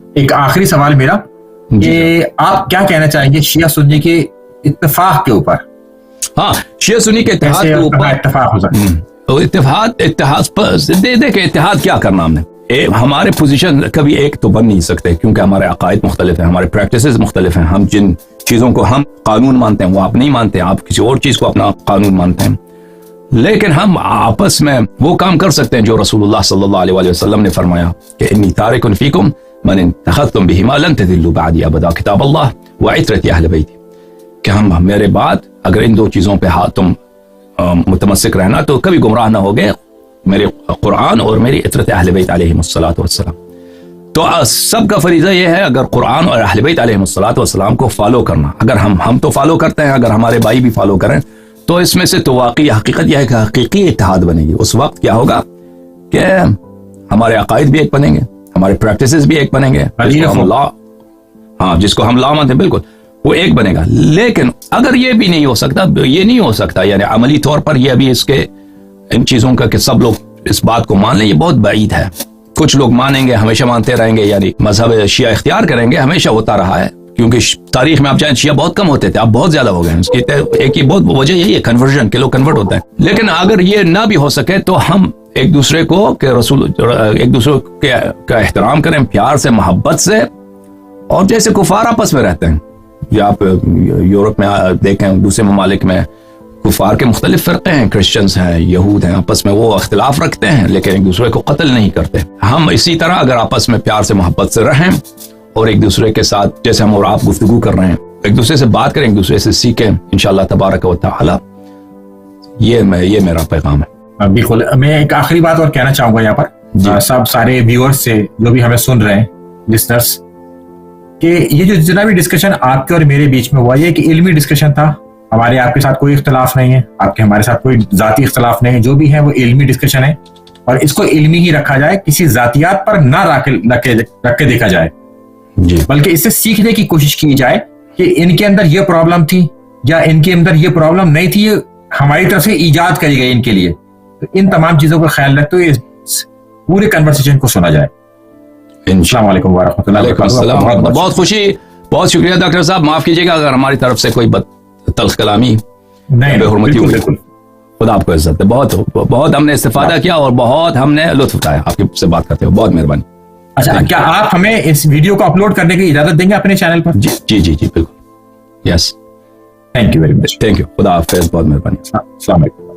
ایک آخری سوال میرا کہ آپ کیا کہنا چاہیں گے شیعہ سنی کے اتفاق کے اوپر؟ ہاں، شیعہ سنی کے اتحاد کے اوپر اتفاق ہو سکتا ہے؟ اتحاد دیکھیں اتحاد کیا کرنا ہم نے، ہمارے پوزیشن کبھی ایک تو بن نہیں سکتے کیونکہ ہمارے عقائد مختلف ہیں، ہمارے پریکٹسز مختلف ہیں، ہم جن چیزوں کو ہم قانون مانتے ہیں وہ آپ نہیں مانتے ہیں، آپ کسی اور چیز کو اپنا قانون مانتے ہیں، لیکن ہم آپس میں وہ کام کر سکتے ہیں جو رسول اللہ صلی اللہ علیہ وآلہ وسلم نے فرمایا کہ انی تارک فیکم من اتخذتم بہما لن تضلوا بعدی ابدا، کتاب اللہ وعترت اہل بیتی، کہ ہم میرے بعد اگر ان دو چیزوں پہ تم متمسک رہنا تو کبھی گمراہ نہ ہوگے، میرے قرآن اور میری عترت اہل بیت علیہم الصلوۃ والسلام۔ تو سب کا فریضہ یہ ہے اگر قرآن اور اہل بیت علیہم الصلوۃ والسلام کو فالو کرنا، اگر ہم تو فالو کرتے ہیں، اگر ہمارے بھائی بھی فالو کریں تو اس میں سے تو واقعی حقیقت یہ ہے کہ حقیقی اتحاد بنے گی۔ اس وقت کیا ہوگا کہ ہمارے عقائد بھی ایک بنیں گے، ہمارے پریکٹسز بھی ایک بنیں گے، جس کو ہم لا مانتے ہیں بالکل وہ ایک بنے گا۔ لیکن اگر یہ بھی نہیں ہو سکتا یعنی عملی طور پر یہ ابھی ان چیزوں کا کہ سب لوگ اس بات کو مان لیں، یہ بہت بعید ہے۔ کچھ لوگ مانیں گے، ہمیشہ مانتے رہیں گے، یعنی مذہب شیعہ اختیار کریں گے، ہمیشہ ہوتا رہا ہے، کیونکہ تاریخ میں آپ جائیں شیعہ بہت کم ہوتے تھے، اب بہت زیادہ ہو گئے ہیں۔ اس کی ایک ہی بہت وجہ یہی ہے کنورژن، کہ لوگ کنورٹ ہوتے ہیں۔ لیکن اگر یہ نہ بھی ہو سکے تو ہم ایک دوسرے کا احترام کریں، پیار سے، محبت سے، اور جیسے کفار آپس میں رہتے ہیں، یا آپ یورپ میں دیکھیں، دوسرے ممالک میں کفار کے مختلف فرقے ہیں، کرسچنز ہیں، یہود ہیں، آپس میں وہ اختلاف رکھتے ہیں لیکن ایک دوسرے کو قتل نہیں کرتے۔ ہم اسی طرح اگر آپس میں پیار سے، محبت سے رہیں اور ایک دوسرے کے ساتھ جیسے ہم اور آپ گفتگو کر رہے ہیں، ایک دوسرے سے بات کریں، ایک دوسرے سے سیکھیں، انشاءاللہ تبارک و تعالی، یہ میرا پیغام ہے۔ بالکل، میں ایک آخری بات اور کہنا چاہوں گا یہاں پر سارے ویورز سے جو بھی ہمیں سن رہے ہیں، لسنرز، کہ یہ جو جتنا بھی ڈسکشن آپ کے اور میرے بیچ میں ہوا، یہ ایک علمی ڈسکشن تھا، ہمارے آپ کے ساتھ کوئی اختلاف نہیں ہے، آپ کے ہمارے ساتھ کوئی ذاتی اختلاف نہیں ہے، جو بھی ہے وہ علمی ڈسکشن ہے، اور اس کو علمی ہی رکھا جائے، کسی ذاتیات پر نہ رکھ کے دیکھا جائے، بلکہ اس سے سیکھنے کی کوشش کی جائے کہ ان کے اندر یہ پرابلم تھی یا ان کے اندر یہ پرابلم نہیں تھی، یہ ہماری طرف سے ایجاد کری گئی ان کے لیے۔ تو ان تمام چیزوں کا خیال رکھتے ہوئے پورے کنورسیشن کو سنا جائے۔ السلام علیکم ورحمۃ اللہ وبرکاتہ۔ بہت خوشی، بہت شکریہ ڈاکٹر صاحب، معاف کیجیے گا اگر ہماری طرف سے کوئی تلخ کلامی، بے حرمتی ہوئی۔ خدا آپ کو عزت دے، بہت ہم نے استفادہ کیا اور بہت ہم نے لطف اٹھایا آپ سے بات کرتے ہوئے، بہت مہربانی۔ اچھا، کیا آپ ہمیں اس ویڈیو کو اپلوڈ کرنے کی اجازت دیں گے اپنے چینل پر؟ جی بالکل، yes, thank you very much, thank you, خدا حافظ، بہت مہربانی، السلام علیکم۔